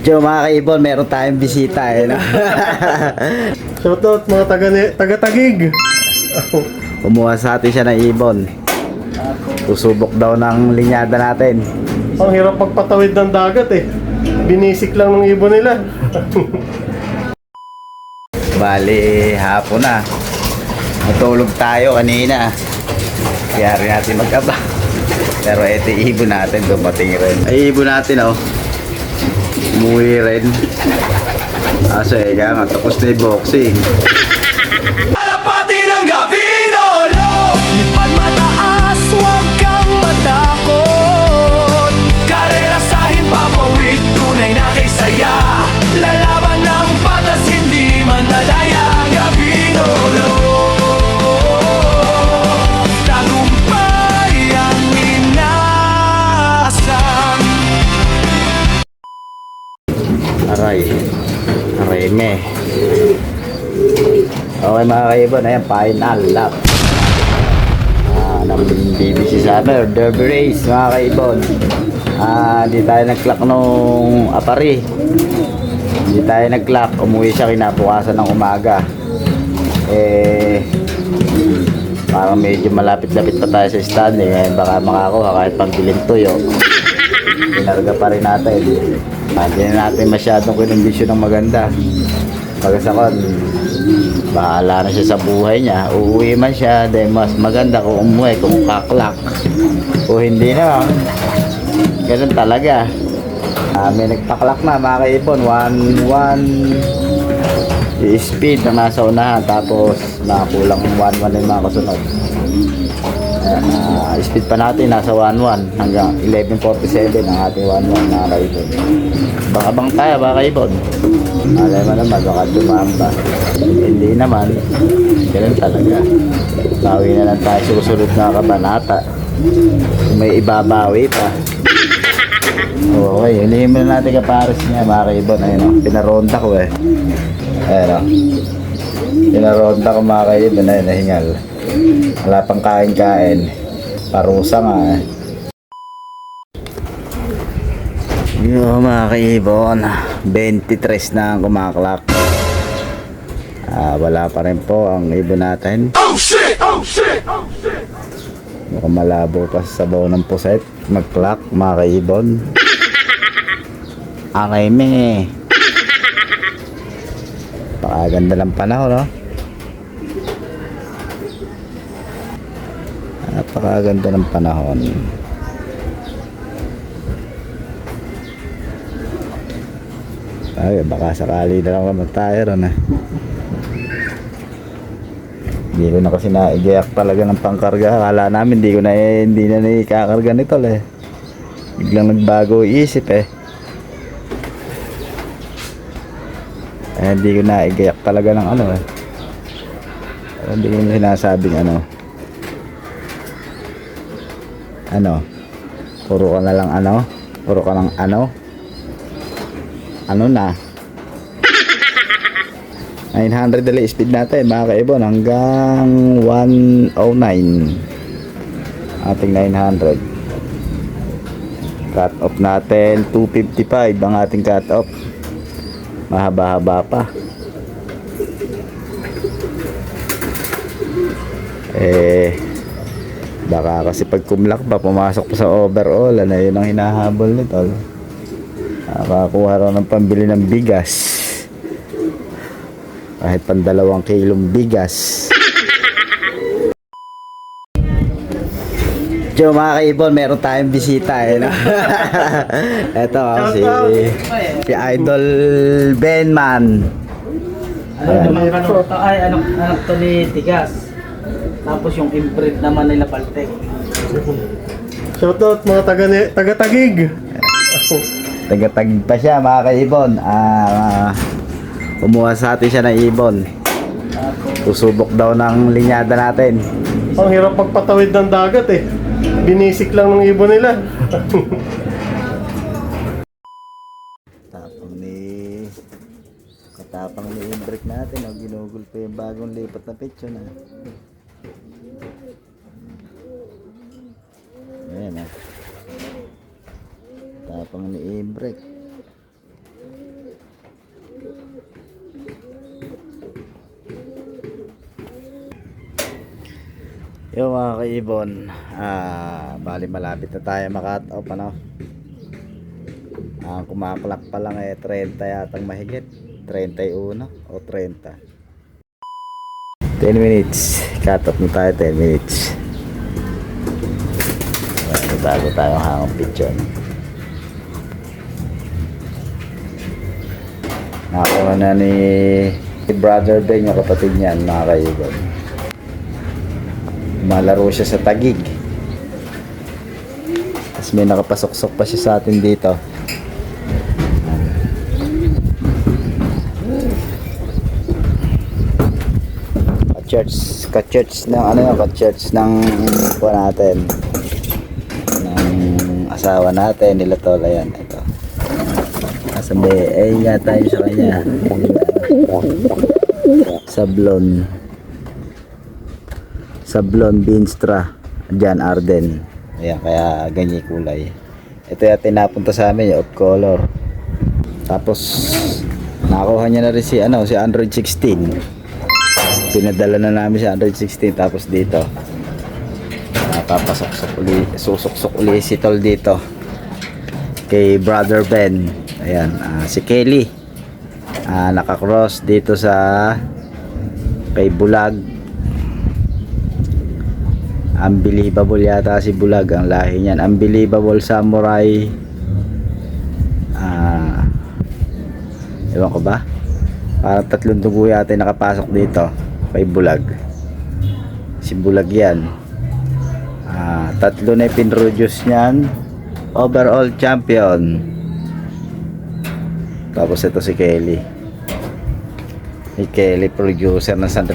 Joe, mga kaibon, meron tayong bisita eh, no? Shoutout mga taga-Tagig. Kumuha sa atin siya ng ibon. Susubok daw ng linyada natin. Ang hirap magpatawid ng dagat eh. Binisik lang ng ibon nila. Bali, hapon na. Natulog tayo kanina. Kaya rin natin mag-aba. Pero ito ibon natin, dumating rin. Ay, ibon natin oh. Umuwi rin. Kaso eh, kaya nga, tapos na yung boxing. Alapati ng gabi, lolo. Lipad mataas, huwag kang matakot. Karera sa himpapawid, tunay na kay saya. Lalaban ng patas, hindi man nadaya. Gabi, lolo. Tagumpay ang inasam. Aray me. Okay mga kaibon, ayan, final lap. Ng BBC Summer Derby Race mga kaibon. Di tayo nag-clock nung apari. Di tayo nag-clock, umuwi siya kinabukasan ng umaga. Parang medyo malapit-lapit pa tayo sa stand eh. Baka makakuha kahit pagbiling tuyo. Pinarga pa rin natin. Hindi na natin masyadong kinondisyon ng maganda. Pagkasakon, bahala na siya sa buhay niya. Uuwi man siya, dahil mas maganda kung umuwi, kung kaklak. O hindi na, ganun talaga. May nagpaklak na mga kaipon. 1-1 speed na nasa unahan. Tapos nakakulang 1-1 yung mga kasunod. Speed pa natin nasa 1-1 hanggang 11:47 ang ating 1-1 mga kaibon. Abang tayo mga kaibon. Alam mo naman baka dumamba. Hindi naman, ganun talaga. Bawi na lang tayo susunod na kabanata. Kung may ibabawi pa. Okay, hulihin mo na natin kapares niya mga kaibon. Ayun o, pinaronda ko eh. Ayun o, pinaronda ko mga kaibon. Ayun, nahingal. Wala pang kain-kain. Parusa nga eh. Yo mga kaibon, 23 na ang kumaklak. Wala pa rin po ang ibon natin. Oh shit! Oh shit! Oh shit! Mukhang malabo pa sa sabaw ng puset. Mag-clock mga kaibon. Aray me. Pakaganda ng panahon no? Napakaganda ng panahon. Ay, baka sakali na lang naman tayo ron eh. Hindi ko na kasi naigayak talaga ng pangkarga. Akala namin hindi na ikakarga nito eh. Biglang nagbago isip eh. Hindi ko naigayak talaga ng ano eh. Hindi ko na sinasabing puro ka na lang puro ka lang na 900 dali speed natin mga kaibon hanggang 109 ating 900 cut off natin 255 ang ating cut off mahaba-haba pa baka kasi pag kumlak pa pumasok pa sa overall yun ang hinahabol nito. Nakakuha raw ng pambili ng bigas kahit pang 2 kilong bigas. Joe mga kaibon, meron tayong bisita eh, no? Ito si Idol Benman. Anak to ni Tigas. Tapos yung imprint naman nila Paltek. Shoutout mga taga-Tagig. Tagatagig pa siya mga kaibon. Kumuha sa atin siya ng ibon. Susubok daw ng linyada natin. Ang hirap magpatawid ng dagat eh. Binisik lang ng ibon nila. Katapang ni Imbrek natin. Ginugol pa yung bagong lipat na picture na. Ayan tapang ni Imbrek. Yung mga kaibon, bali malapit na tayo makat off ano. Ang kumaklak pa lang 30 yatang mahigit, 31 o 30. 10 minutes, cut off na tayo 10 minutes. Bago tayo hangong picture. Nakakuha na ni Brother Ben, yung kapatid niyan, mga kaibon. Malaro siya sa Tagig. Tapos may nakapasok-sok pa siya sa atin dito. Ka-church ng ano yung ka-church ng po natin. Ng asawa natin, nila tol. Ayan, ito. Sabi, nga tayo sa kanya. Sablon Binstra Jan Arden. Ayan, kaya ganyan kulay. Ito yung tinapunta sa amin, yung off color. Tapos nakuha niya na rin si Android 16. Pinadala na namin si Android 16. Tapos dito susok-sok uli si tol dito kay Brother Ben. Ayan, si Kelly nakakross dito sa kay Bulag. Unbelievable yata si Bulag ang lahi niyan. Unbelievable Samurai. Ewan ko ba, parang 3 dugo yata nakapasok dito kay Bulag. Si Bulag yan. 3 na pinroduce niyan. Overall champion. Tapos ito si Kelly. Si Kelly, producer ng San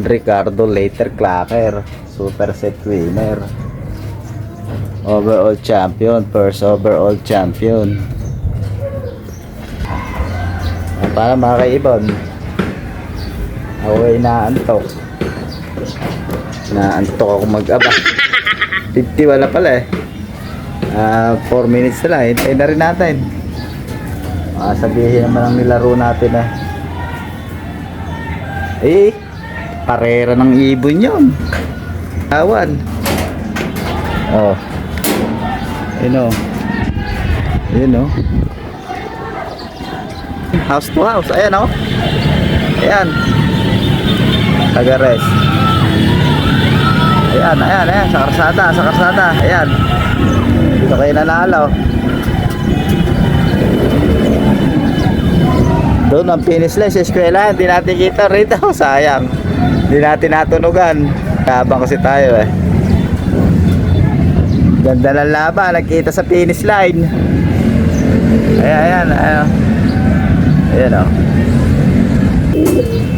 Ricardo later clacker, super set winner, overall champion, first overall champion. Para mga kaibon, ako ay naantok ako mag-aba. 50 wala pala eh. 4 minutes na lang, hintayin na rin natin. Sabihin naman ang nilaro natin parera ng ibon yun. Awan. Yun o. House to house. Ayan o. Ayan. Tagares. Ayan. Sa karsada. Ayan. Dito kayo nanalo. Doon ang finish line sa eskwela. Hindi natin kita rito. Sayang. Hindi natin natunugan. Habang kasi tayo eh. Ganda ng laban. Nagkita sa finish line. Ayan o.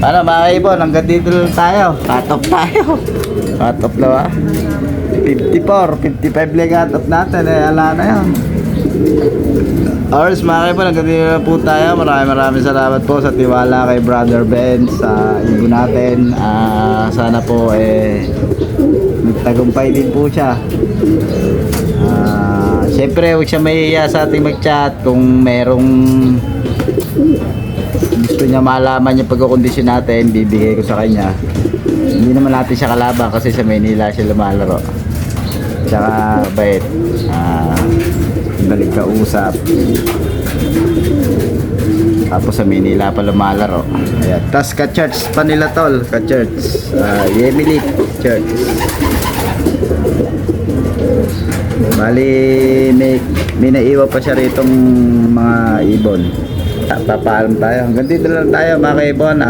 Paano mga kaibon? Hanggang dito lang tayo. Cut off tayo. Cut off na ba? 54, 55 lang cut off natin. Ala na yun. Ours mga kaibon, hanggang dito na po tayo. Maraming salamat po sa tiwala kay Brother Ben sa ibon natin. Sana po magtagumpay din po siya. Siyempre huwag siya mahihiya sa ating mag-chat. Kung merong gusto niya malaman yung pagkakondisyon natin, bibigay ko sa kanya. Hindi naman natin siya kalaban kasi sa Manila siya lumalaro. Tsaka bait, balik ka usap. Tapos sa Manila pa lumalaro. Ayan. Tas ka-church pa nila tol, ka-church. Emily Church. Bali may naiwa pa siya ritong mga ibon. Papaalam tayo. Hanggang dito lang tayo mga kaibon.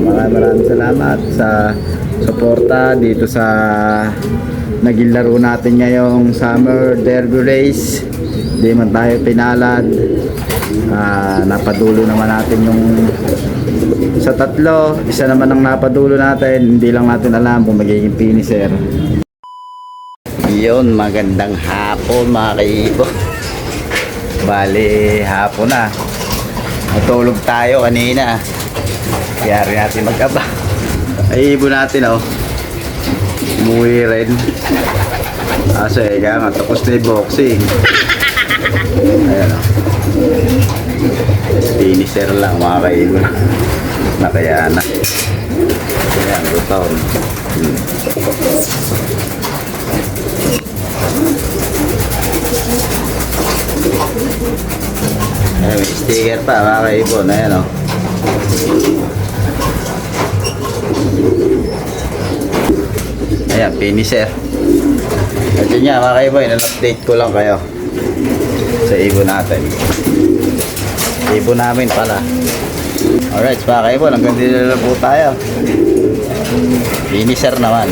Maraming salamat sa suporta dito sa naging laro natin ngayong summer derby race. Hindi man tayo pinalad. Napadulo naman natin yung sa 3, isa naman ang napadulo natin. Hindi lang natin alam kung magiging finisher. Yun, magandang hapon mga kaibon. Bali hapon na. Natulog tayo kanina. Kaya rin natin mag-aba. Ay ibon natin umuwi rin. Kasi nga tapos na yung boxing. Ayan finisher lang mga kaibon. Nakaya na. Ayan, lutaw. Ayan, may sticker pa mga kaibon. Ayan o. Ayan, finisher. At yun nga mga kaibon, in-update ko lang kayo sa ibon natin. Ibon namin pala. Alright, mga kaibon, hanggang dito na lang po tayo. Finisher naman.